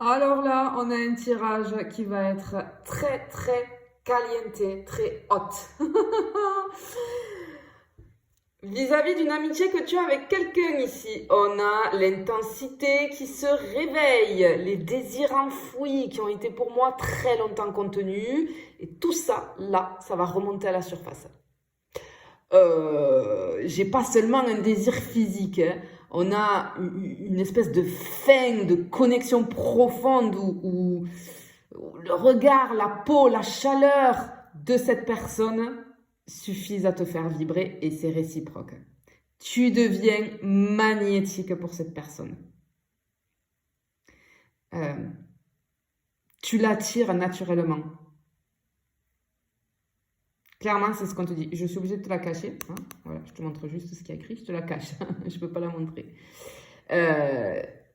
Alors là, on a un tirage qui va être très très caliente, très hot. Vis-à-vis d'une amitié que tu as avec quelqu'un ici, on a l'intensité qui se réveille, les désirs enfouis qui ont été pour moi très longtemps contenus, et tout ça, là, ça va remonter à la surface. J'ai pas seulement un désir physique, hein. On a une espèce de faim, de connexion profonde où le regard, la peau, la chaleur de cette personne suffisent à te faire vibrer et c'est réciproque. Tu deviens magnétique pour cette personne. Euh, Tu l'attires naturellement. Clairement, c'est ce qu'on te dit. Je suis obligée de te la cacher. Hein, voilà, je te montre juste ce qu'il y a écrit. Je te la cache. Je ne peux pas la montrer.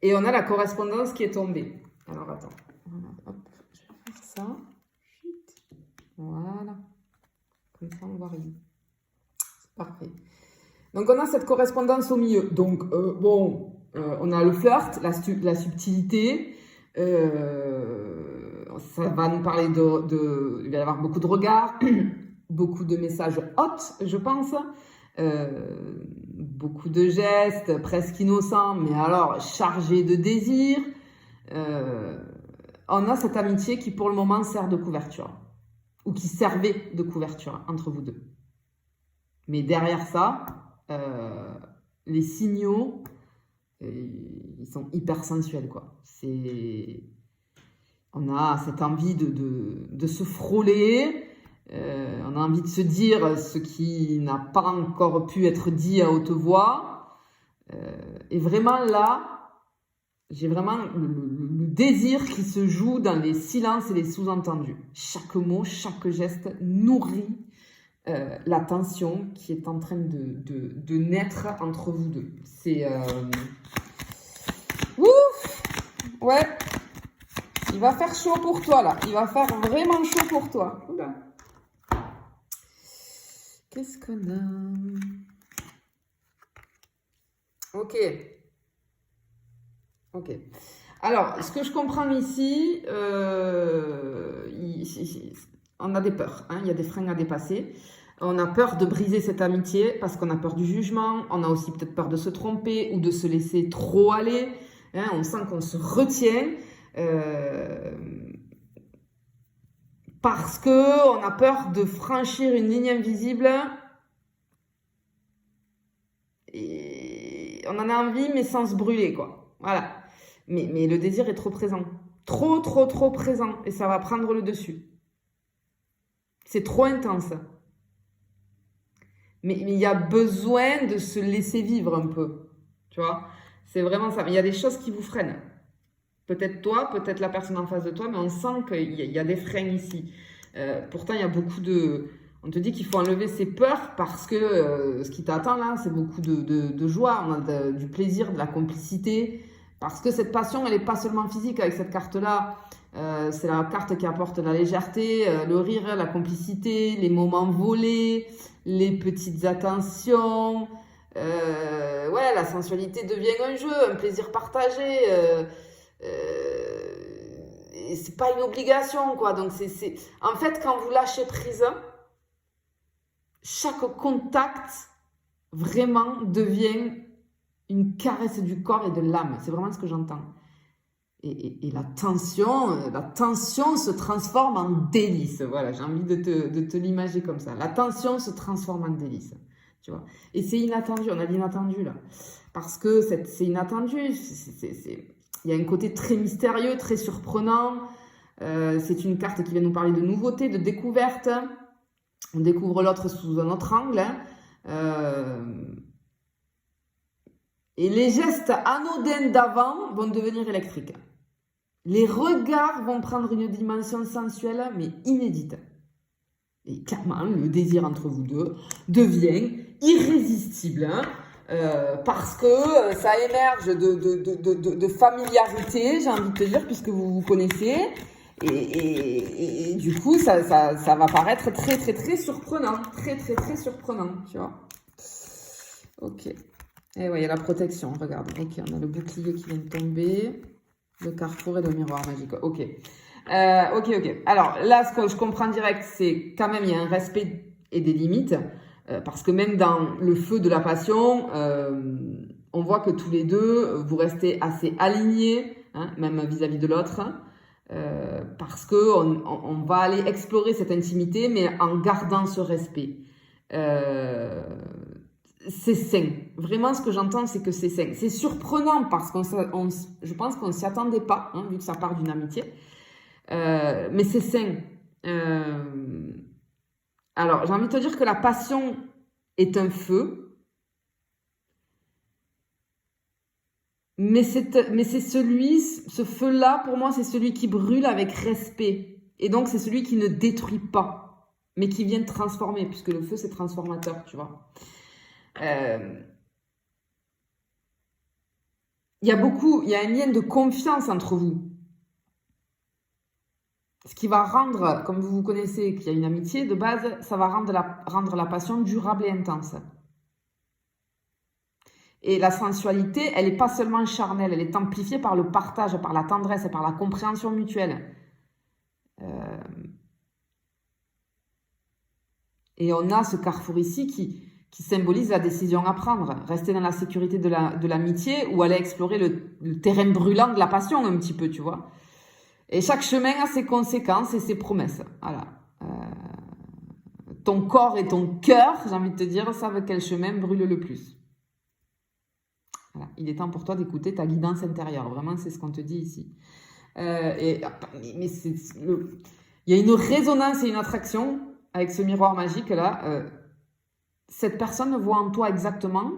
Et on a la correspondance qui est tombée. Alors, attends. Voilà, hop, je vais faire ça. Voilà. Comme ça, on voit rien. C'est parfait. Donc, on a cette correspondance au milieu. Donc, on a le flirt, la subtilité. Ça va nous parler il va y avoir beaucoup de regards. Beaucoup de messages hot, je pense, beaucoup de gestes presque innocents, mais alors chargés de désir. On a cette amitié qui pour le moment sert de couverture, ou qui servait de couverture entre vous deux. Mais derrière ça, les signaux, ils sont hyper sensuels, quoi. On a cette envie de se frôler. On a envie de se dire ce qui n'a pas encore pu être dit à haute voix. Et vraiment là, j'ai vraiment le désir qui se joue dans les silences et les sous-entendus. Chaque mot, chaque geste nourrit la tension qui est en train de naître entre vous deux. C'est... Ouf! Ouais. Il va faire chaud pour toi là. Il va faire vraiment chaud pour toi. Oula. Qu'est-ce qu'on a? Ok. Alors, ce que je comprends ici, on a des peurs. Hein, il y a des freins à dépasser. On a peur de briser cette amitié parce qu'on a peur du jugement. On a aussi peut-être peur de se tromper ou de se laisser trop aller. Hein, on sent qu'on se retient. Parce qu'on a peur de franchir une ligne invisible et on en a envie mais sans se brûler, quoi. Voilà. Mais le désir est trop présent. Trop présent et ça va prendre le dessus. C'est trop intense. Mais il y a besoin de se laisser vivre un peu. Tu vois? C'est vraiment ça. Mais il y a des choses qui vous freinent. Peut-être toi, peut-être la personne en face de toi, mais on sent qu'il y a des freins ici. Pourtant, il y a beaucoup de... On te dit qu'il faut enlever ses peurs parce que ce qui t'attend là, c'est beaucoup de joie, on a du plaisir, de la complicité. Parce que cette passion, elle n'est pas seulement physique avec cette carte-là. C'est la carte qui apporte la légèreté, le rire, la complicité, les moments volés, les petites attentions. Ouais, la sensualité devient un jeu, un plaisir partagé. Et c'est pas une obligation, quoi. Donc, en fait, quand vous lâchez prise, chaque contact vraiment devient une caresse du corps et de l'âme. C'est vraiment ce que j'entends. Et la tension se transforme en délice. Voilà, j'ai envie de te l'imager comme ça. La tension se transforme en délice. Tu vois. Et c'est inattendu, on a l'inattendu là. Parce que c'est inattendu. Il y a un côté très mystérieux, très surprenant. C'est une carte qui vient nous parler de nouveauté, de découverte. On découvre l'autre sous un autre angle. Et les gestes anodins d'avant vont devenir électriques. Les regards vont prendre une dimension sensuelle, mais inédite. Et clairement, le désir entre vous deux devient irrésistible. Parce que ça émerge de familiarité, j'ai envie de te dire, puisque vous vous connaissez. Et du coup, ça va paraître très surprenant. Très surprenant, tu vois. Ok. Et ouais, il y a la protection, regarde. Ok, on a le bouclier qui vient de tomber. Le carrefour et le miroir magique. Ok. Ok. Alors là, ce que je comprends direct, c'est quand même il y a un respect et des limites. Parce que même dans le feu de la passion, on voit que tous les deux, vous restez assez alignés, hein, même vis-à-vis de l'autre. Parce qu'on va aller explorer cette intimité, mais en gardant ce respect. C'est sain. Vraiment, ce que j'entends, c'est que c'est sain. C'est surprenant parce je pense qu'on ne s'y attendait pas, hein, vu que ça part d'une amitié. Mais c'est sain. Alors, j'ai envie de te dire que la passion est un feu, mais ce feu-là, pour moi, c'est celui qui brûle avec respect. Et donc, c'est celui qui ne détruit pas, mais qui vient transformer, puisque le feu, c'est transformateur, tu vois. Il y a un lien de confiance entre vous. Ce qui va rendre, comme vous vous connaissez, qu'il y a une amitié de base, ça va rendre la passion durable et intense. Et la sensualité, elle n'est pas seulement charnelle, elle est amplifiée par le partage, par la tendresse et par la compréhension mutuelle. Et on a ce carrefour ici qui symbolise la décision à prendre. Rester dans la sécurité de l'amitié ou aller explorer le terrain brûlant de la passion un petit peu, tu vois. Et chaque chemin a ses conséquences et ses promesses. Voilà. Ton corps et ton cœur, j'ai envie de te dire, savent quel chemin brûle le plus. Voilà. Il est temps pour toi d'écouter ta guidance intérieure. Vraiment, c'est ce qu'on te dit ici. Il y a une résonance et une attraction avec ce miroir magique là. Cette personne voit en toi exactement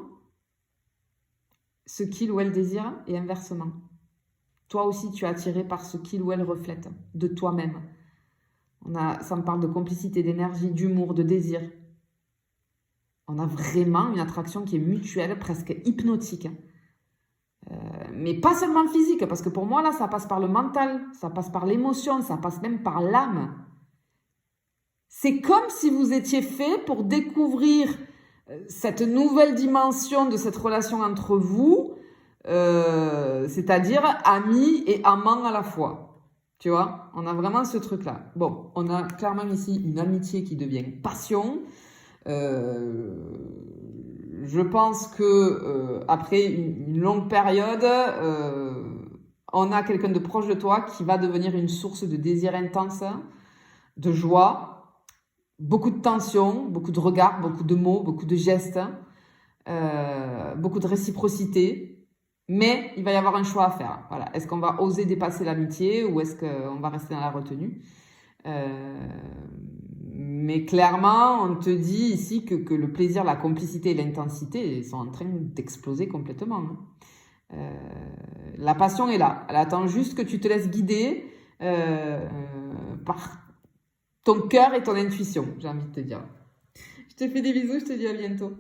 ce qu'il ou elle désire et inversement. Toi aussi, tu es attiré par ce qu'il ou elle reflète de toi-même. Ça me parle de complicité, d'énergie, d'humour, de désir. On a vraiment une attraction qui est mutuelle, presque hypnotique. Mais pas seulement physique, parce que pour moi, là, ça passe par le mental, ça passe par l'émotion, ça passe même par l'âme. C'est comme si vous étiez fait pour découvrir cette nouvelle dimension de cette relation entre vous, c'est-à-dire amis et amants à la fois. Tu vois, on a vraiment ce truc-là. Bon, on a clairement ici une amitié qui devient passion. Je pense que après une longue période, on a quelqu'un de proche de toi qui va devenir une source de désir intense, de joie, beaucoup de tension, beaucoup de regards, beaucoup de mots, beaucoup de gestes, beaucoup de réciprocité. Mais il va y avoir un choix à faire. Voilà. Est-ce qu'on va oser dépasser l'amitié ou est-ce qu'on va rester dans la retenue? Mais clairement, on te dit ici que le plaisir, la complicité et l'intensité sont en train d'exploser complètement. La passion est là. Elle attend juste que tu te laisses guider par ton cœur et ton intuition, j'ai envie de te dire. Je te fais des bisous, je te dis à bientôt.